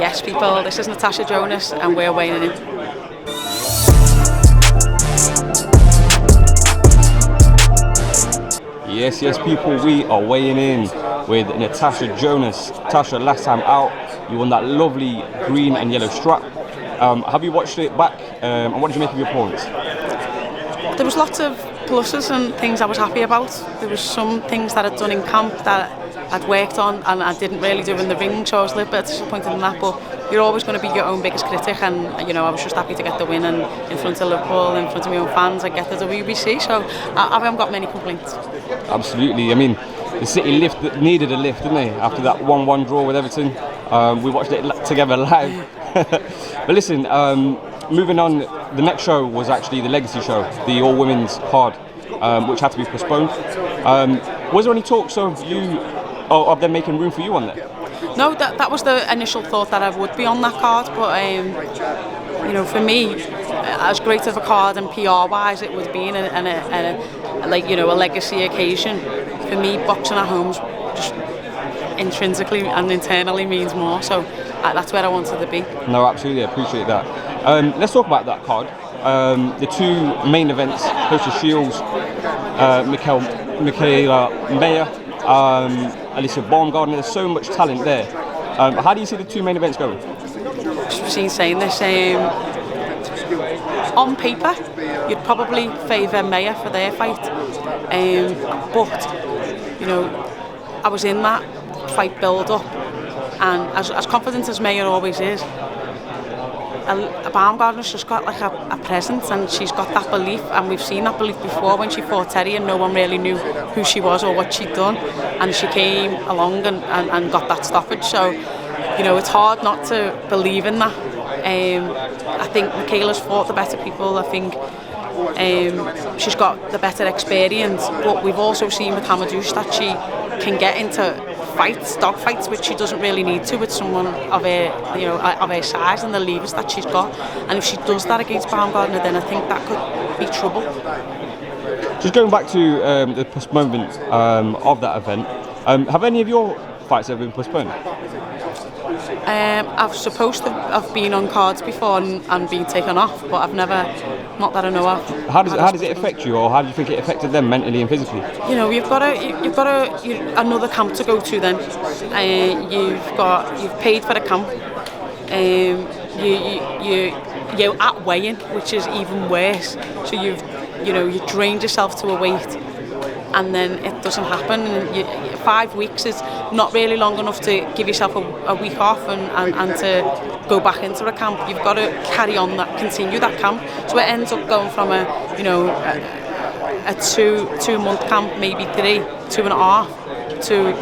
Yes, people, this is Natasha Jonas and we're weighing in. Yes, people, we are weighing in with Natasha Jonas. Tasha, last time out, you won that lovely green and yellow strap. Have you watched it back, and what did you make of your opponents? There was lots of pluses and things I was happy about. There was some things that I'd done in camp that I'd worked on and I didn't really do in the ring, so I was a little bit disappointed in that, but you're always going to be your own biggest critic, and you know, I was just happy to get the win and in front of Liverpool, in front of my own fans, and get the WBC, so I haven't got many complaints. Absolutely. I mean, the City needed a lift, didn't they, after that 1-1 draw with Everton. We watched it together live. But listen, moving on, the next show was actually the Legacy show, the all-women's card, which had to be postponed. Was there any talks of them making room for you on there? No, that was the initial thought, that I would be on that card, but you know, for me, as great of a card and PR-wise it would be, and a legacy occasion, for me, boxing at home just intrinsically and internally means more, so that's where I wanted to be. No, absolutely, I appreciate that. Let's talk about that card. The two main events, TASHA JONAS, mikaelamayer, alyciabaumgardner. There's so much talent there. How do you see the two main events going? I've seen saying this. On paper, you'd probably favour Mayer for their fight, but you know, I was in that fight build-up, and as confident as Mayer always is, Baumgardner's just got like a presence, and she's got that belief, and we've seen that belief before when she fought Terry and no one really knew who she was or what she'd done, and she came along and got that stoppage, so you know, it's hard not to believe in that. I think Michaela's fought the better people. I think she's got the better experience, but we've also seen with Hamadouche that she can get into dog fights, which she doesn't really need to with someone of her size and the levers that she's got. And if she does that against Baumgardner, then I think that could be trouble. Just going back to the postponement of that event, have any of your fights ever been postponed? I've supposed to have been on cards before and been taken off, but I've never, not that I know of. How does it affect you, or how do you think it affected them mentally and physically? You know, you've got another camp to go to. Then you've paid for the camp. You're at weighing, which is even worse. So you drained yourself to a weight, and then it doesn't happen. And 5 weeks is not really long enough to give yourself a week off and to go back into a camp. You've got to carry on continue that camp. So it ends up going from a 2 month camp, maybe 3, 2.5, to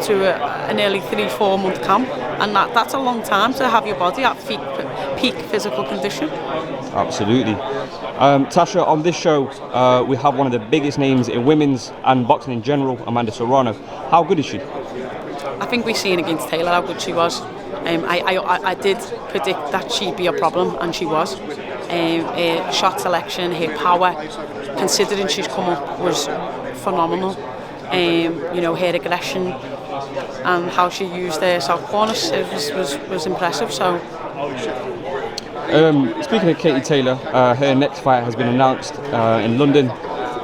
a nearly 3-4 month camp, and that's a long time to have your body at peak physical condition. Absolutely. Tasha, on this show, we have one of the biggest names in women's and boxing in general, Amandaserrano. How good is she? I think we've seen against Taylor how good she was. I did predict that she'd be a problem, and she was. Her shot selection, her power, considering she's come up, was phenomenal. Her aggression and how she used her soft corners was impressive. So. Speaking of Katietaylor, her next fight has been announced in London.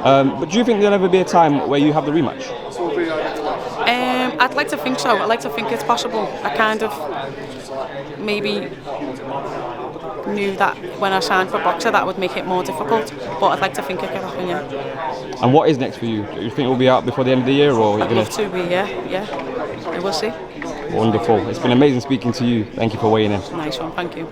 But do you think there'll ever be a time where you have the rematch? I'd like to think so. I'd like to think it's possible. I kind of maybe knew that when I signed for Boxer that would make it more difficult, but I'd like to think it could happen, yeah. And what is next for you? Do you think it will be out before the end of the year? Or I'd love to be, yeah. We'll see. Wonderful. It's been amazing speaking to you. Thank you for weighing in. Nice one, thank you.